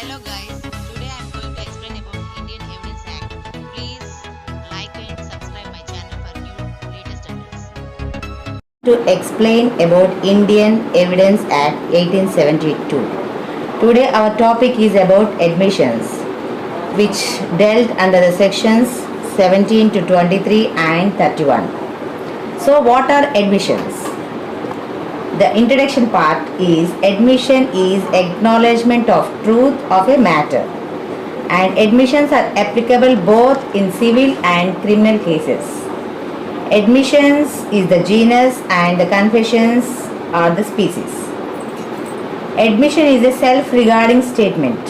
Hello guys, today I am going to explain about Indian Evidence Act. Please like and subscribe my channel for new latest updates. To explain about Indian Evidence Act 1872. Today our topic is about admissions, which dealt under the sections 17 to 23 and 31. So what are admissions? The introduction part is admission is acknowledgement of truth of a matter, and admissions are applicable both in civil and criminal cases. Admissions is the genus and the confessions are the species. Admission is a self-regarding statement.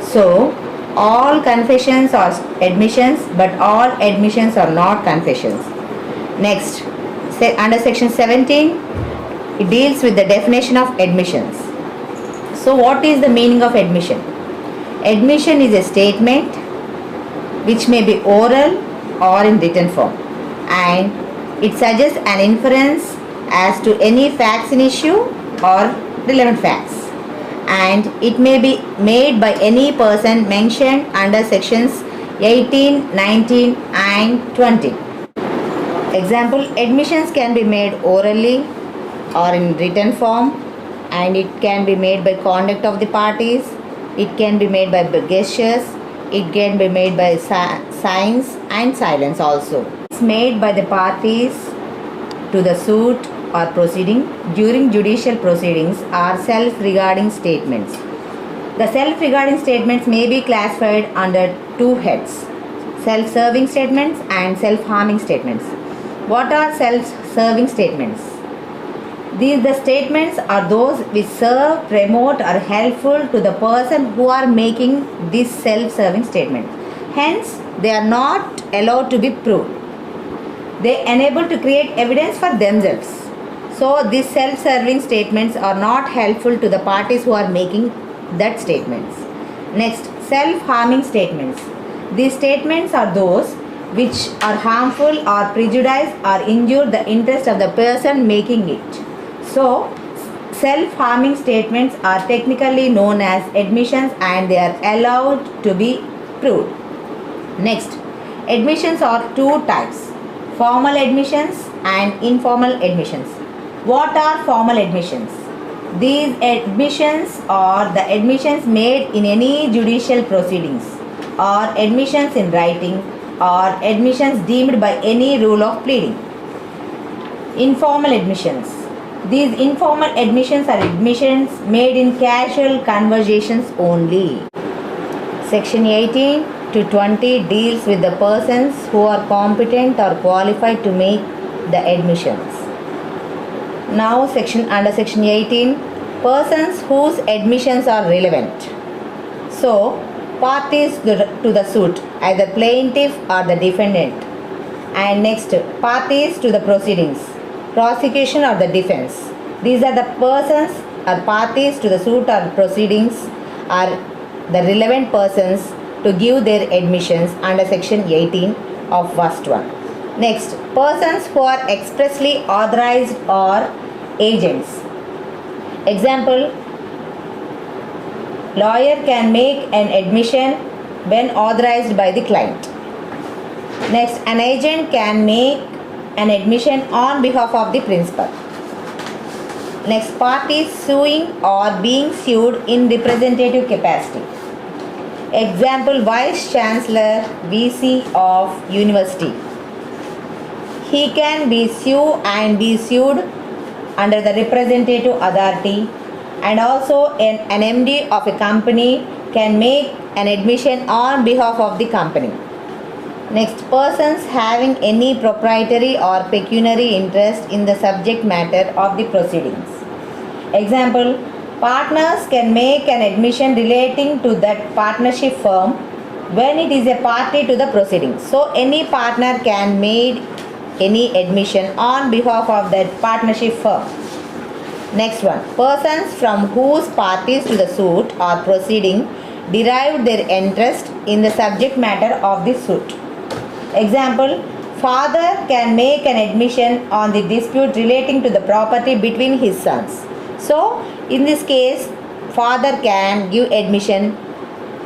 So, all confessions are admissions, but all admissions are not confessions. Next, under section 17, it deals with the definition of admissions. So, what is the meaning of admission? Admission is a statement which may be oral or in written form, and it suggests an inference as to any facts in issue or relevant facts, and it may be made by any person mentioned under sections 18, 19 and 20. Example, admissions can be made orally or in written form, and it can be made by conduct of the parties, it can be made by gestures, it can be made by signs and silence also. It's made by the parties to the suit or proceeding during judicial proceedings are self-regarding statements. The self-regarding statements may be classified under two heads: self-serving statements and self-harming statements. What are self-serving statements? The statements are those which serve, promote or helpful to the person who are making this self-serving statement. Hence, they are not allowed to be proved. They enable to create evidence for themselves. So, these self-serving statements are not helpful to the parties who are making that statements. Next, self-harming statements. These statements are those which are harmful or prejudice or injure the interest of the person making it. So, self-harming statements are technically known as admissions and they are allowed to be proved. Next, admissions are two types: formal admissions and informal admissions. What are formal admissions? These admissions are the admissions made in any judicial proceedings, or admissions in writing, or admissions deemed by any rule of pleading. Informal admissions. These informal admissions are admissions made in casual conversations only. Section 18 to 20 deals with the persons who are competent or qualified to make the admissions. Now under section 18, persons whose admissions are relevant. So, parties to the suit, either plaintiff or the defendant. And next, parties to the proceedings, prosecution or the defense. These are the persons or parties to the suit or proceedings are the relevant persons to give their admissions under section 18 of verse 1. Next, persons who are expressly authorized or agents. Example, lawyer can make an admission when authorized by the client. Next, an agent can make an admission on behalf of the principal. Next, parties suing or being sued in representative capacity. Example, Vice Chancellor VC of University. He can be sued under the representative authority, and also an MD of a company can make an admission on behalf of the company. Next, persons having any proprietary or pecuniary interest in the subject matter of the proceedings. Example, partners can make an admission relating to that partnership firm when it is a party to the proceedings. So, any partner can make any admission on behalf of that partnership firm. Next one, persons from whose parties to the suit or proceeding derived their interest in the subject matter of the suit. Example, father can make an admission on the dispute relating to the property between his sons. So, in this case, father can give admission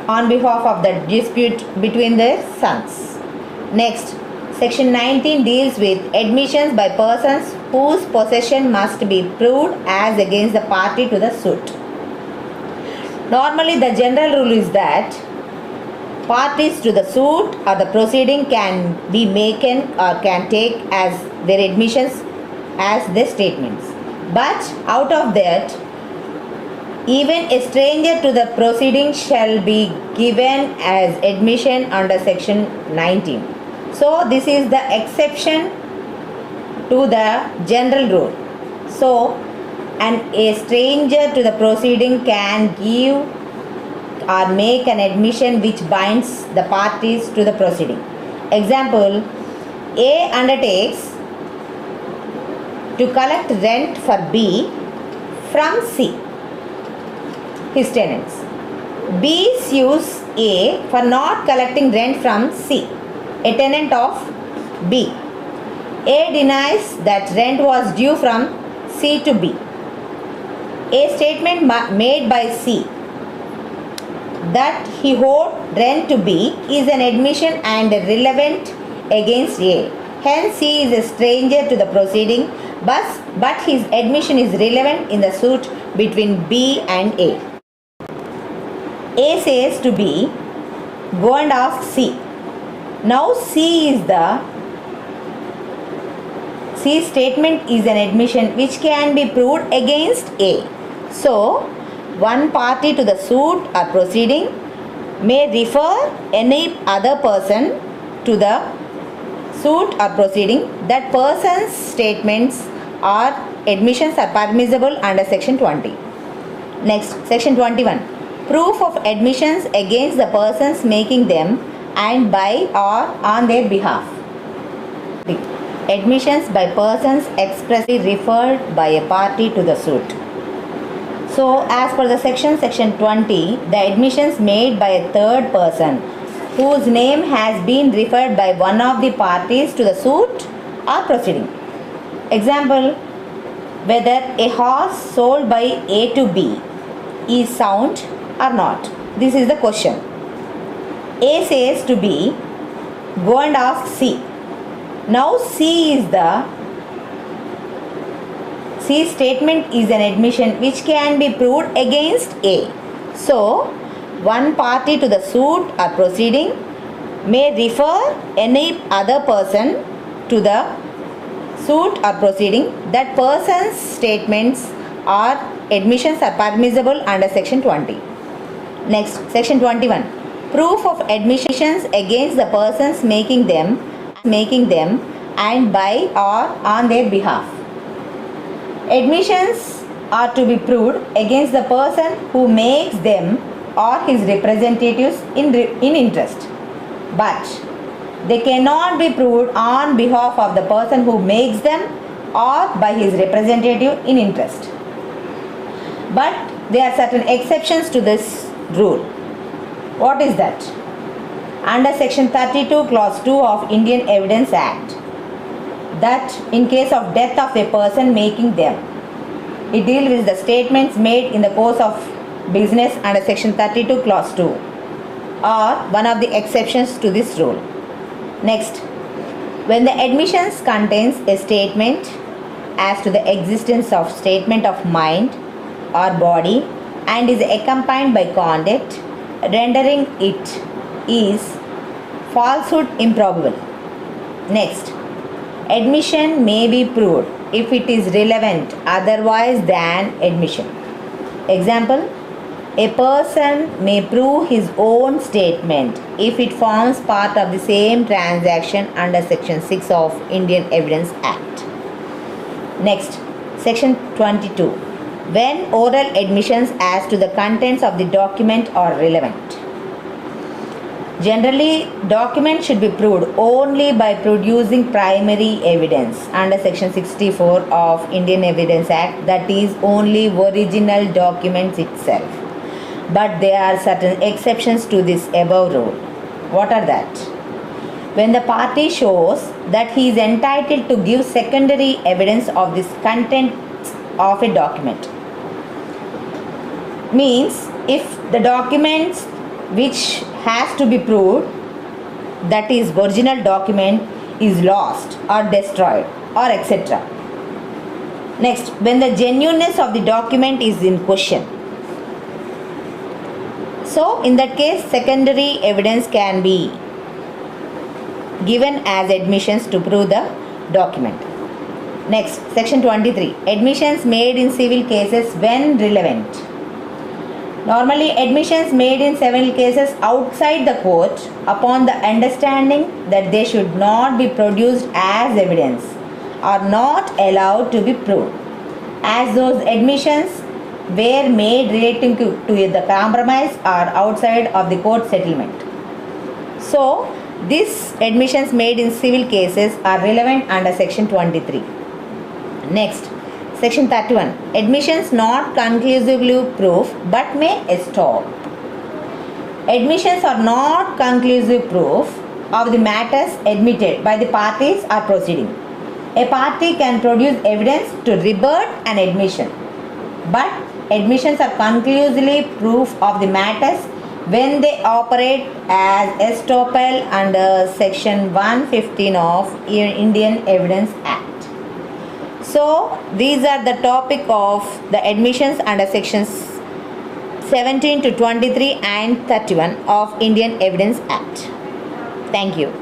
on behalf of the dispute between their sons. Next, Section 19 deals with admissions by persons whose possession must be proved as against the party to the suit. Normally, the general rule is that parties to the suit or the proceeding can be making or can take as their admissions as their statements. But out of that, even a stranger to the proceeding shall be given as admission under Section 19. So this is the exception to the general rule. So a stranger to the proceeding can give or make an admission which binds the parties to the proceeding. Example, A undertakes to collect rent for B from C, his tenants. B sues A for not collecting rent from C, a tenant of B. A denies that rent was due from C to B. A statement made by C that he owed rent to B is an admission and relevant against A. Hence, he is a stranger to the proceeding, but his admission is relevant in the suit between B and A. A says to B, go and ask C. Now C's statement is an admission which can be proved against A. So, one party to the suit or proceeding may refer any other person to the suit or proceeding. That person's statements or admissions are permissible under Section 20. Next, Section 21. Proof of admissions against the persons making them and by or on their behalf. Admissions by persons expressly referred by a party to the suit. So, as per the Section 20, the admissions made by a third person whose name has been referred by one of the parties to the suit or proceeding. Example, whether a horse sold by A to B is sound or not. This is the question. A says to B, go and ask C. Now C's statement is an admission which can be proved against A. So, one party to the suit or proceeding may refer any other person to the suit or proceeding. That person's statements or admissions are permissible under Section 20. Next, Section 21. Proof of admissions against the persons making them and by or on their behalf. Admissions are to be proved against the person who makes them or his representatives in interest, but they cannot be proved on behalf of the person who makes them or by his representative in interest. But there are certain exceptions to this rule. What is that? Under Section 32, Clause 2 of Indian Evidence Act, that in case of death of a person making them, it deals with the statements made in the course of business under Section 32, Clause 2, or one of the exceptions to this rule. Next, when the admissions contains a statement as to the existence of statement of mind or body and is accompanied by conduct rendering it is falsehood improbable. Next, admission may be proved if it is relevant otherwise than admission. Example, a person may prove his own statement if it forms part of the same transaction under Section 6 of Indian Evidence Act. Next, Section 22. When oral admissions as to the contents of the document are relevant. Generally, documents should be proved only by producing primary evidence under Section 64 of Indian Evidence Act, that is only original documents itself. But there are certain exceptions to this above rule. What are that? When the party shows that he is entitled to give secondary evidence of this content of a document. Means, if the documents which has to be proved, that is original document is lost or destroyed or etc. Next, when the genuineness of the document is in question. So in that case, secondary evidence can be given as admissions to prove the document. Next, section 23, admissions made in civil cases when relevant. Normally, admissions made in civil cases outside the court upon the understanding that they should not be produced as evidence are not allowed to be proved, as those admissions were made relating to the compromise or outside of the court settlement. So, these admissions made in civil cases are relevant under section 23. Next, section 31, admissions not conclusively proof but may stop. Admissions are not conclusive proof of the matters admitted by the parties or proceeding. A party can produce evidence to rebut an admission, but admissions are conclusively proof of the matters when they operate as estoppel under section 115 of Indian Evidence Act. So these are the topic of the admissions under sections 17 to 23 and 31 of Indian Evidence Act. Thank you.